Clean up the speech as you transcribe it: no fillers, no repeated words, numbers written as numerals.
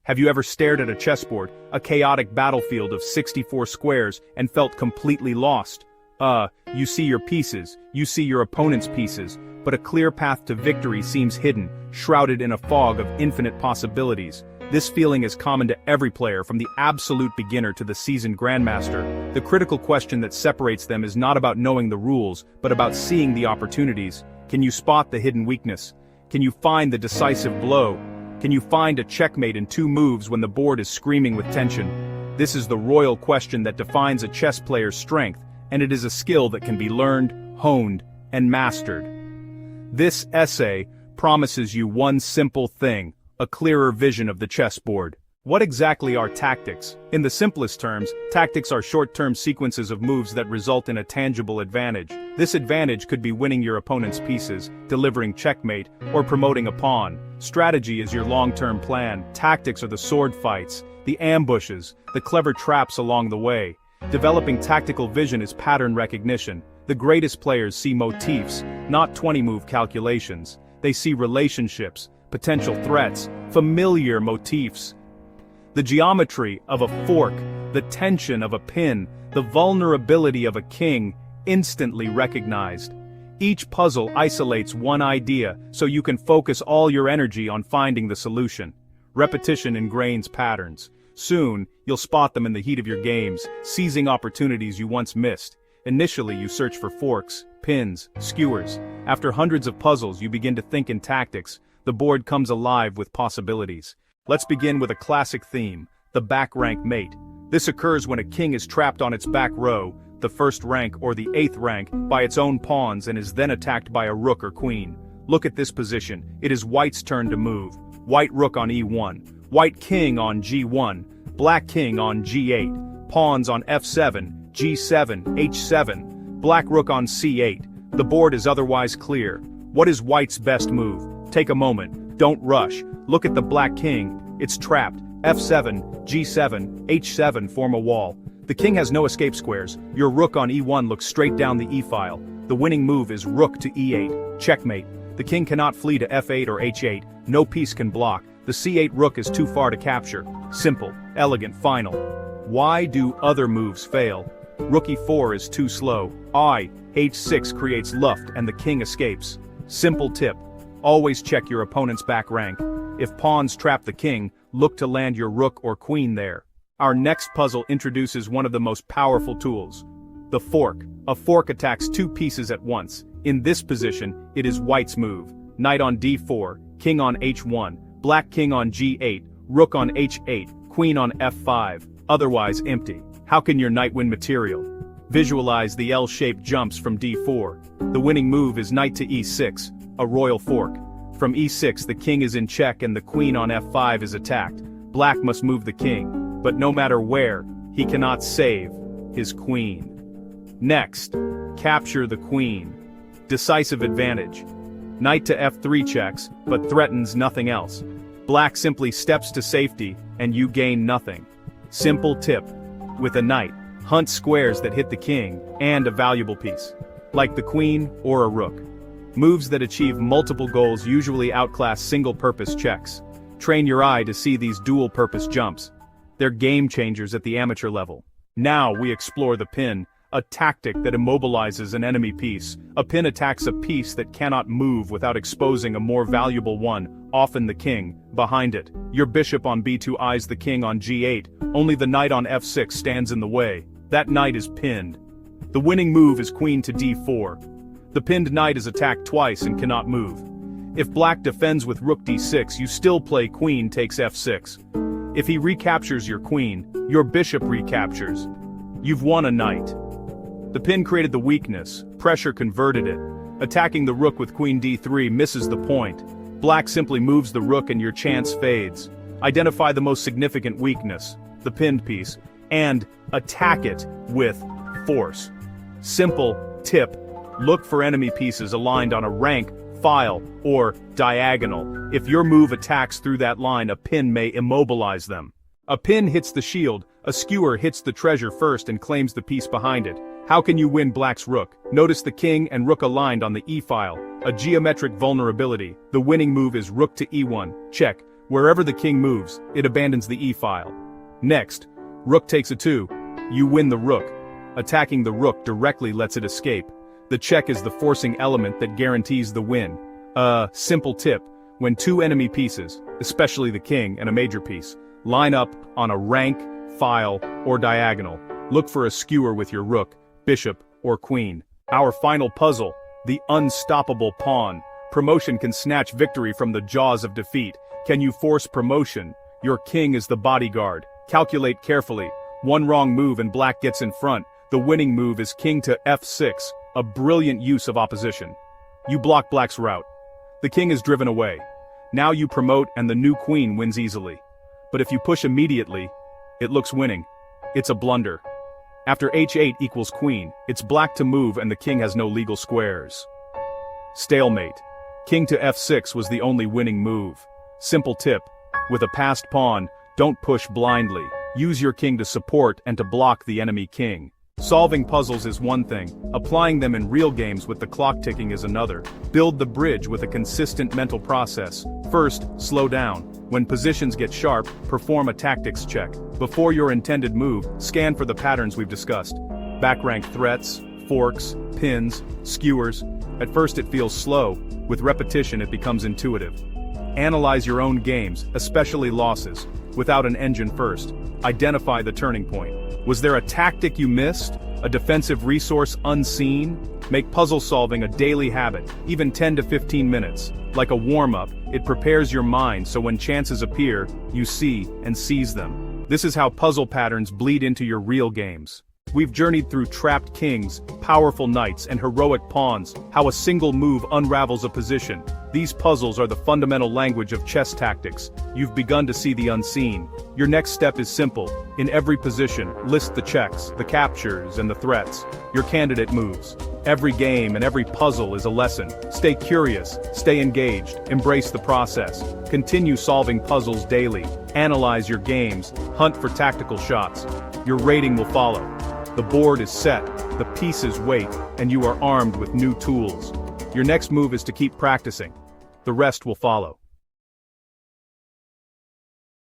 Have you ever stared at a chessboard, a chaotic battlefield of 64 squares, and felt completely lost? You see your pieces, you see your opponent's pieces, but a clear path to victory seems hidden, shrouded in a fog of infinite possibilities. This feeling is common to every player, from the absolute beginner to the seasoned grandmaster. The critical question that separates them is not about knowing the rules, but about seeing the opportunities. Can you spot the hidden weakness? Can you find the decisive blow? Can you find a checkmate in 2 moves when the board is screaming with tension? This is the royal question that defines a chess player's strength, and it is a skill that can be learned, honed, and mastered. This essay promises you one simple thing: a clearer vision of the chessboard. What exactly are tactics? In the simplest terms, tactics are short-term sequences of moves that result in a tangible advantage. This advantage could be winning your opponent's pieces, delivering checkmate, or promoting a pawn. Strategy is your long-term plan. Tactics are the sword fights, the ambushes, the clever traps along the way. Developing tactical vision is pattern recognition. The greatest players see motifs, not 20-move calculations. They see relationships, potential threats, familiar motifs. The geometry of a fork, the tension of a pin, the vulnerability of a king, instantly recognized. Each puzzle isolates one idea, so you can focus all your energy on finding the solution. Repetition ingrains patterns. Soon, you'll spot them in the heat of your games, seizing opportunities you once missed. Initially, you search for forks, pins, skewers. After hundreds of puzzles, you begin to think in tactics. The board comes alive with possibilities. Let's begin with a classic theme: the back rank mate. This occurs when a king is trapped on its back row, the first rank or the 8th rank, by its own pawns and is then attacked by a rook or queen. Look at this position. It is white's turn to move. White rook on e1, white king on g1, black king on g8, pawns on f7, g7, h7, black rook on c8. The board is otherwise clear. What is white's best move? Take a moment. Don't rush. Look at the black king. It's trapped. f7, g7, h7 form a wall. The king has no escape squares. Your rook on e1 looks straight down the e-file. The winning move is rook to e8. Checkmate. The king cannot flee to f8 or h8. No piece can block. The c8 rook is too far to capture. Simple, elegant, final. Why do other moves fail? Rook e4 is too slow. h6 creates luft and the king escapes. Simple tip: always check your opponent's back rank. If pawns trap the king, look to land your rook or queen there. Our next puzzle introduces one of the most powerful tools: the fork. A fork attacks 2 pieces at once. In this position, it is white's move. Knight on d4, king on h1, black king on g8, rook on h8, queen on f5, otherwise empty. How can your knight win material? Visualize the L-shaped jumps from d4. The winning move is knight to e6, a royal fork. From e6 the king is in check and the queen on f5 is attacked. Black must move the king, but no matter where, he cannot save his queen. Next, capture the queen. Decisive advantage. Knight to f3 checks, but threatens nothing else. Black simply steps to safety, and you gain nothing. Simple tip: with a knight, hunt squares that hit the king, and a valuable piece, like the queen or a rook. Moves that achieve multiple goals usually outclass single-purpose checks. Train your eye to see these dual-purpose jumps. They're game changers at the amateur level. Now we explore the pin, a tactic that immobilizes an enemy piece. A pin attacks a piece that cannot move without exposing a more valuable one, often the king, behind it. Your bishop on b2 eyes the king on g8, only the knight on f6 stands in the way. That knight is pinned. The winning move is queen to d4. The pinned knight is attacked twice and cannot move. If black defends with rook d6, you still play queen takes f6. If he recaptures your queen, your bishop recaptures. You've won a knight. The pin created the weakness, pressure converted it. Attacking the rook with queen d3 misses the point. Black simply moves the rook and your chance fades. Identify the most significant weakness, the pinned piece, and attack it with force. Simple tip: look for enemy pieces aligned on a rank, file, or diagonal. If your move attacks through that line, a pin may immobilize them. A pin hits the shield, a skewer hits the treasure first and claims the piece behind it. How can you win black's rook? Notice the king and rook aligned on the e-file, a geometric vulnerability. The winning move is rook to e1, check. Wherever the king moves, it abandons the e-file. Next, rook takes a 2. You win the rook. Attacking the rook directly lets it escape. The check is the forcing element that guarantees the win. Simple tip, when two enemy pieces, especially the king and a major piece, line up on a rank, file, or diagonal, look for a skewer with your rook, bishop, or queen. Our final puzzle, the unstoppable pawn. Promotion can snatch victory from the jaws of defeat. Can you force promotion? Your king is the bodyguard. Calculate carefully. One wrong move and black gets in front. The winning move is king to f6, a brilliant use of opposition. You block black's route. The king is driven away. Now you promote and the new queen wins easily. But if you push immediately, it looks winning. It's a blunder. After h8 equals queen, it's black to move and the king has no legal squares. Stalemate. King to f6 was the only winning move. Simple tip, with a passed pawn, don't push blindly. Use your king to support and to block the enemy king. Solving puzzles is one thing, applying them in real games with the clock ticking is another. Build the bridge with a consistent mental process. First, slow down. When positions get sharp, perform a tactics check. Before your intended move, scan for the patterns we've discussed. Backrank threats, forks, pins, skewers. At first it feels slow, with repetition it becomes intuitive. Analyze your own games, especially losses, without an engine first. Identify the turning point. Was there a tactic you missed? A defensive resource unseen? Make puzzle solving a daily habit, even 10 to 15 minutes. Like a warm-up, it prepares your mind so when chances appear, you see and seize them. This is how puzzle patterns bleed into your real games. We've journeyed through trapped kings, powerful knights, and heroic pawns, how a single move unravels a position. These puzzles are the fundamental language of chess tactics. You've begun to see the unseen. Your next step is simple. In every position, list the checks, the captures, and the threats. Your candidate moves. Every game and every puzzle is a lesson. Stay curious, stay engaged, embrace the process. Continue solving puzzles daily. Analyze your games, hunt for tactical shots. Your rating will follow. The board is set, the pieces wait, and you are armed with new tools. Your next move is to keep practicing. The rest will follow.